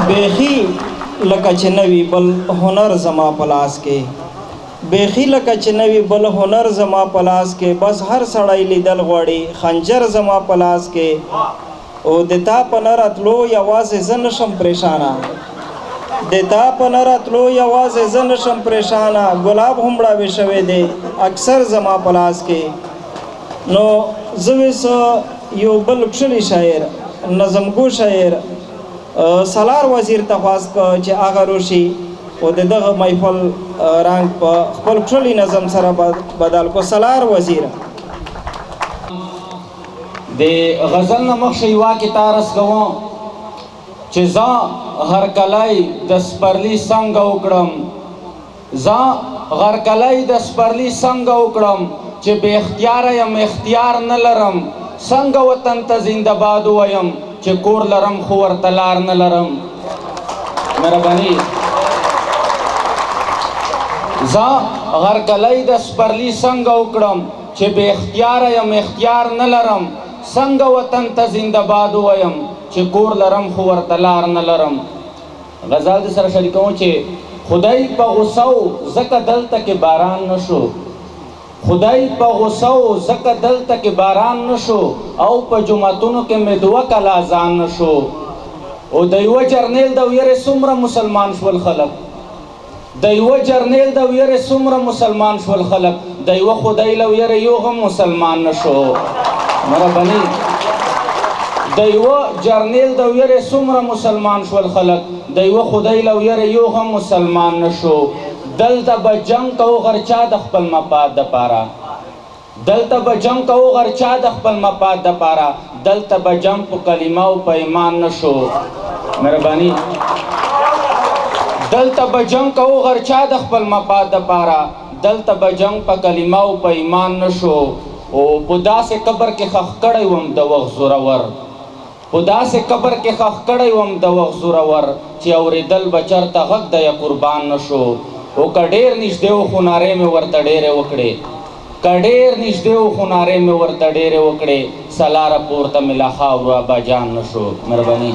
بیخي لکه چې نوي بل هنر زما په لاس کې بیخي لکه چې نوي بل هنر زما په لاس کې بس هر سړی لیدل غواړي خنجر زما په لاس کې او د تا په نه راتلو یوازې زه نشم پریشانه د تا په نه راتلو یوازې زه نشم پریشانه ګلاب هم ړاوې شوی دی اکثر زما په لاس کې نو زه ویس یو بل کښلی شاعر نظمګو شاعر سالار وزیر ته خواست چې هغه روشي او د دغه محفل رنګ په خپل کښلی نظم سره بدل کو سالار وزیر د غزل نه مخکې یوه کې تارس کوم چې زه هرکلی د سپرلي څنګه وکړم زه هرکلی د سپرلي څنګه وکړم چې بې اختیاره یم اختیار نه لرم څنګه وطن ته زنده باد ووایم چې کور لرم خو ورته لار نه لرم مهرباني زه هرکلی د سپرلي څنګه وکړم چې بې اختیاره یم اختیار نه لرم څنګه وطن ته زنده باد ووایم چې کور لرم خو ورته لار نه لرم غزل دې سره شریکوم چې خدای په غوسه و ځکه دلته کې باران نه شو خدای په غوسه و ځکه دلته کې باران نه شو او په جوماتونو کې مې دوه کاله اذان نه شو او د یوه جرنیل د ویرې څومره مسلمان شول خلک د یوه جرنیل د ویرې څومره مسلمان شول خلک د یوه خدای له ویرې یو هم مسلمان نه شو مهرباني د یوه جرنیل د ویرې څومره مسلمان شول خلک د یوه خدای له ویرې یو هم مسلمان نه شو دلته به جنګ کوو غر چا د خپل مفاد دپاره دلته به جنګ کوو غر چا د خپل مفاد دپاره دلته به جنګ په کلمه او په ایمان نه شو مهرباني دلته به جنګ کوو غر چا د خپل مفاد دپاره دلته به جنګ په کلمه او په ایمان نه شو او په داسې قبر کې ښخ کړی وم د وخت زورور په داسې قبر کې ښخ کړی وم د وخت زورور چې اورېدل به چېرته غږ د یا قربان نه شو او که ډېر نږدې و خو نارې مې ورته ډېرې وکړې که ډېر نږدې و خو نارې مې ورته ډېرې وکړې سلاره پورته مې له خاورو ابا جان نه شو مهرباني